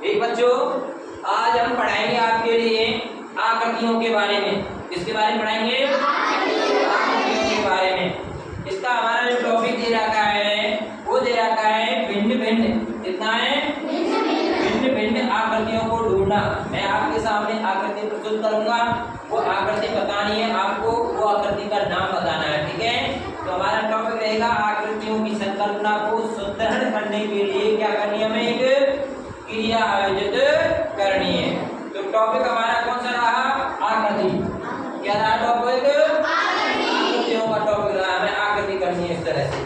एक बच्चों, आज हम पढ़ाएंगे आपके लिए आकृतियों के बारे में। किसके बारे में पढ़ाएंगे? आकृतियों के बारे में। इसका हमारा जो टॉपिक दे रखा है वो दे रखा है भिन्न भिन्न। कितना है? भिन्न भिन्न आकृतियों को ढूंढना। मैं आपके सामने आकृति प्रस्तुत करूंगा, वो आकृति बतानी है आपको, वो आकृति का नाम बताना है। ठीक है, तो हमारा टॉपिक रहेगा आकृतियों की संकल्पना को सुदृढ़ करने के लिए क्या करनी है, हमें एक क्रिया आयोजित करनी है। तो टॉपिक हमारा कौन सा रहा? आकृति। क्या रहा टॉपिक? आकृतियों का टॉपिक रहा। हमें आकृति करनी है। इस तरह से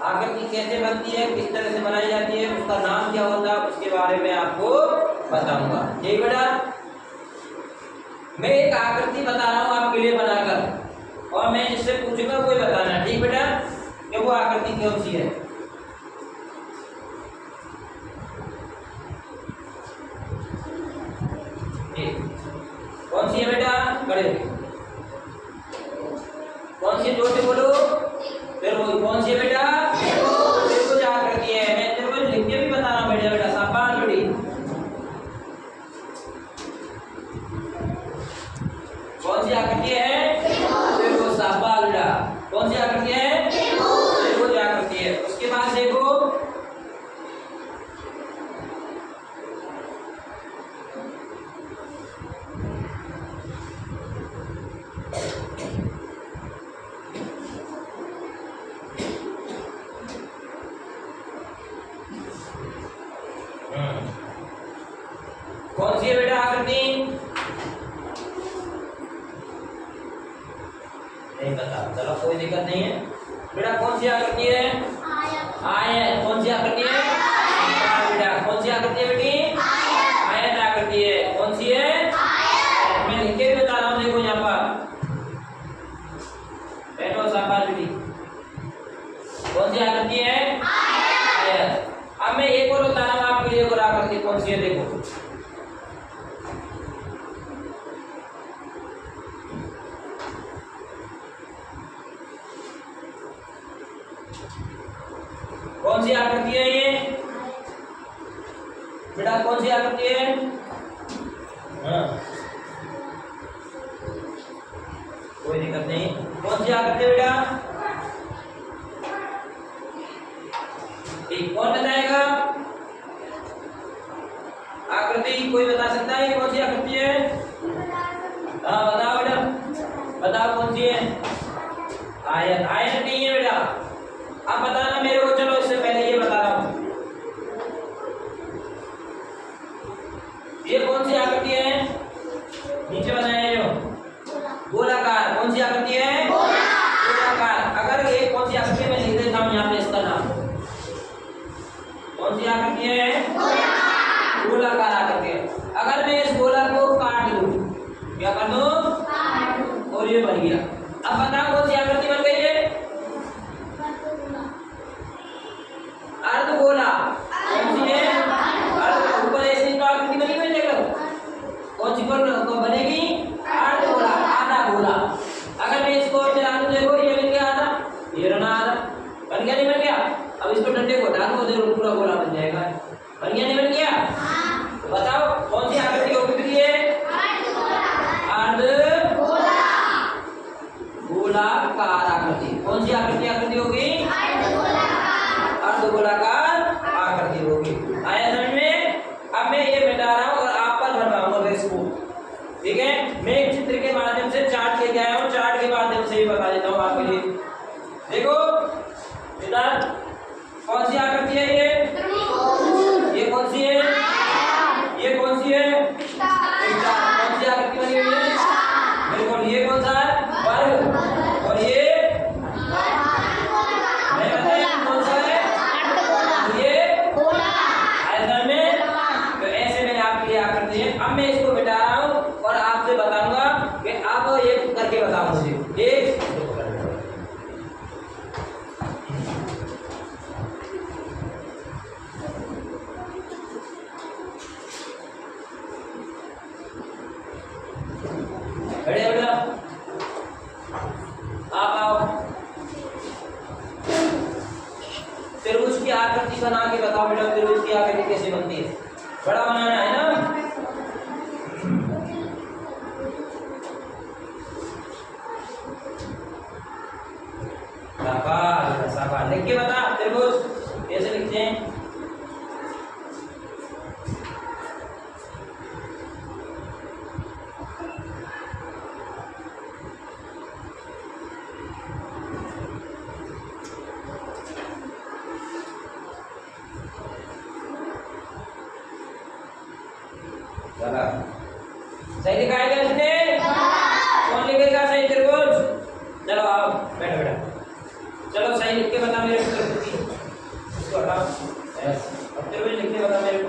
आकृति कैसे बनती है, किस तरह से बनाई जाती है, उसका नाम क्या होता है, उसके बारे में आपको बताऊंगा। ठीक बेटा, मैं एक आकृति बता रहा हूँ आपके लिए बनाकर, और मैं जिससे पूछूंगा कोई बताना। ठीक बेटा, कि वो आकृति कौन सी है। कौन सी है बेटा? बड़े कौन सी? जोर से बोलो। फिर वो कौन सी है बेटा? त्रिभुज आकृति है। मैं त्रिभुज लिख के भी बता रहा हूँ बेटा। बेटा शाबाश बेटी। कौन सी आकृति है? त्रिभुज। शाबाश बेटा। कौन सी आकृति है? त्रिभुज आकृति है। उसके बाद देखो, कौन सी है बेटा आकृति? नहीं पता, चलो कोई दिक्कत नहीं है बेटा। कौन सी आकृति है? आयत। कौन सी आकृति है? बेटा कौन सी आकृति है बेटी? आयत आकृति है। कौन सी है? मैं लिख के भी बता रहा हूँ। देखो यहाँ पर बैठो शाबाश बेटी। कौन सी आकृति है? आयत। अब मैं एक और बता रहा हूँ आपके लिए, और आकृति कौन सी है देखो। कौन सी आकृति है ये बेटा? कौन सी आकृति है? हाँ, कोई दिक्कत नहीं। कौन सी आकृति है बेटा? ठीक, कौन बताएगा आकृति? कोई बता सकता है कौन सी आकृति है? हाँ बताओ बेटा, बताओ कौन सी है? आयत। आयत नहीं है बेटा। आप बताना मेरे को। चलो इससे पहले ये बता रहा हूं, ये कौन सी आकृति है? नीचे बनाया है जो गोलाकार। कौन सी आकृति है? गोलाकार। अगर ये कौन सी आकृति में लिख देता हूं यहाँ पे इसका नाम, कौन सी आकृति है? गोलाकार आकृति है। अगर मैं इस गोला को काट दूं, क्या कर दूं? और ये बन गया। अब बताओ कौन सी आकृति बन गई है? अर्धगोला। कौन सी है? ऊपर ऐसी तो आकृति बनी हुई देखो। कौन सी बनेगी? अर्धगोला, आधा गोला। अगर मैं इसको और मिला दूं, देखो ये बन गया आधा, ये रहा आधा। बन गया नहीं बन गया? अब इसको डंडे को डालो, देखो पूरा गोला बन जाएगा। बन गया नहीं बन गया? तो बताओ कौन सी आकृति होगी ये? अर्धगोला, गोलाकार आकृति। कौन सी आकृति होगी? अर्धगोलाकार आकृति होगी। आया समझ में? अब मैं ये बता रहा हूँ और आप पर भर रहा हूँ इसको। ठीक है, मैं एक चित्र के माध्यम से चार्ट लेके आया हूँ, चार्ट के माध्यम से ही बता देता हूँ आपके लिए। देखो बेटा, कौन सी आकृति है ये? ये कौन सी है? ये कौन सी है? कौन सी आकृति बनी हुई है? बिल्कुल। ये कौन सा है? वर्ग। और ये मैं बताया कौन सा है? ये आयतन में। तो ऐसे मैंने आपके लिए आकृति है। अब मैं इसको मिटा रहा हूँ और आपसे बताऊंगा कि आप ये करके बताओ मुझे। एक बड़े बेटा, आप आओ। त्रिभुज की आकृति बना के बताओ बेटा, त्रिभुज की आकृति कैसे बनती है? बड़ा बनाना है ना। लिख के बता त्रिभुज कैसे लिखते हैं। सही लिखा है क्या इसने? कौन लिखेगा सही त्रिभुज? चलो आओ बैठो बेटा, चलो सही लिख के बता मेरे को त्रिभुज, इसको हटाओ। यस, अब त्रिभुज लिख के बता मेरे को।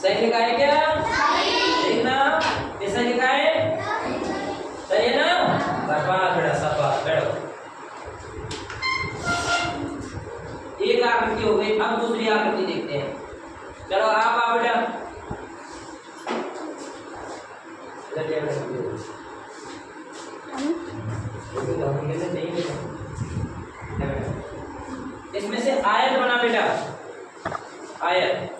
सही लिखा है क्या? सही ना? कैसा लिखा है? सही है ना? शाबाश बेटा शाबाश, बैठो। एक आकृति हो गई, अब दूसरी आकृति देखते हैं। चलो आप आओ बेटा, इसमें से आयत बना बेटा, आयत।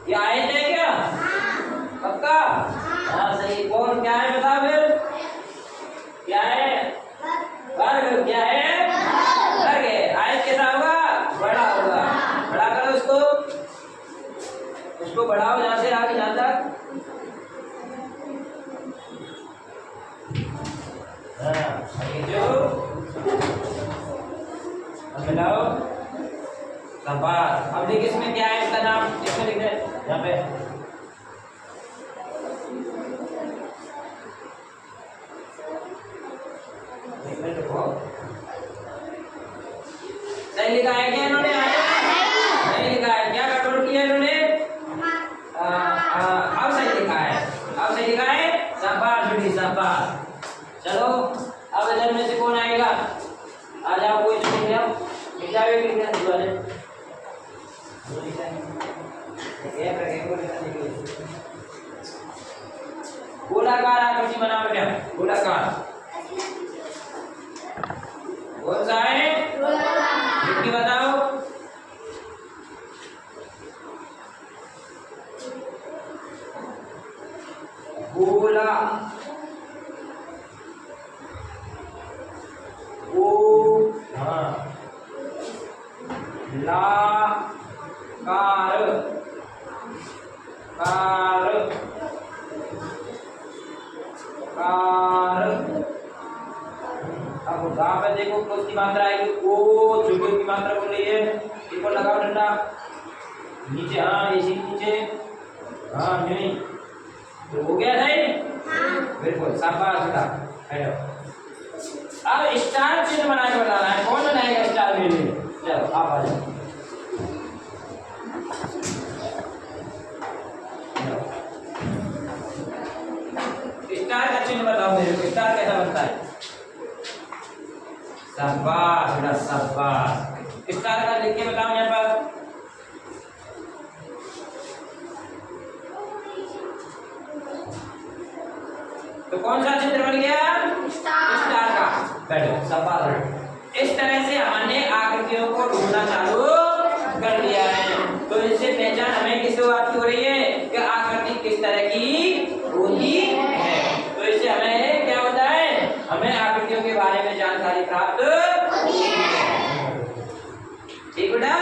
ये आयत है क्या? पक्का? हाँ सही। कौन क्या है बता फिर? क्या है? वर्ग। क्या है? वर्ग है। आयत कैसा होगा? बड़ा होगा। बड़ा करो उसको, उसको बढ़ाओ यहाँ से आगे जहाँ तक। मिलाओ। शाबाश। अब देखिए इसमें क्या है, इसका नाम इसमें लिख दे यहाँ पे। सही लिखा है क्या इन्होंने? नहीं लिखा है। क्या गड़बड़ किया इन्होंने? अब सही लिखा है, अब सही लिखा है। शाबाश बेटी शाबाश। चलो अब इधर में से कौन आएगा? आ जाओ, कोई लिख जाओ, लिख जाओ, लिख जाओ। गोलाकार आकृति बना बेटा, गोलाकार। कौन सा है? लिख के बताओ। गोला ला कार कार कार। अब गा पे देखो क्लोज की मात्रा आएगी, ओ छोटे की मात्रा बोल रही है। एक बार लगाओ डंडा नीचे, हाँ इसी नीचे, हाँ नहीं तो हो गया सही। बिल्कुल शाबाश बेटा, बैठो। अब स्टार चिन्ह बना के बताना है, कौन बनाएगा स्टार मेरे लिए? चलो आप आ जाओ। स्टार का चिन्ह बताओ मेरे को, स्टार कैसा बनता है? शाबाश बेटा शाबाश। स्टार का लिख के बताओ यहाँ पर। तो कौन सा चित्र बन गया? स्टार का। बैठो शाबाश। इस तरह से हमने आकृतियों को ढूंढना चालू कर दिया है। तो इससे पहचान हमें किस बात की हो रही है कि आकृति किस तरह की होती है। तो इससे हमें क्या होता है? हमें आकृतियों के बारे में जानकारी प्राप्त होती है। ठीक बेटा।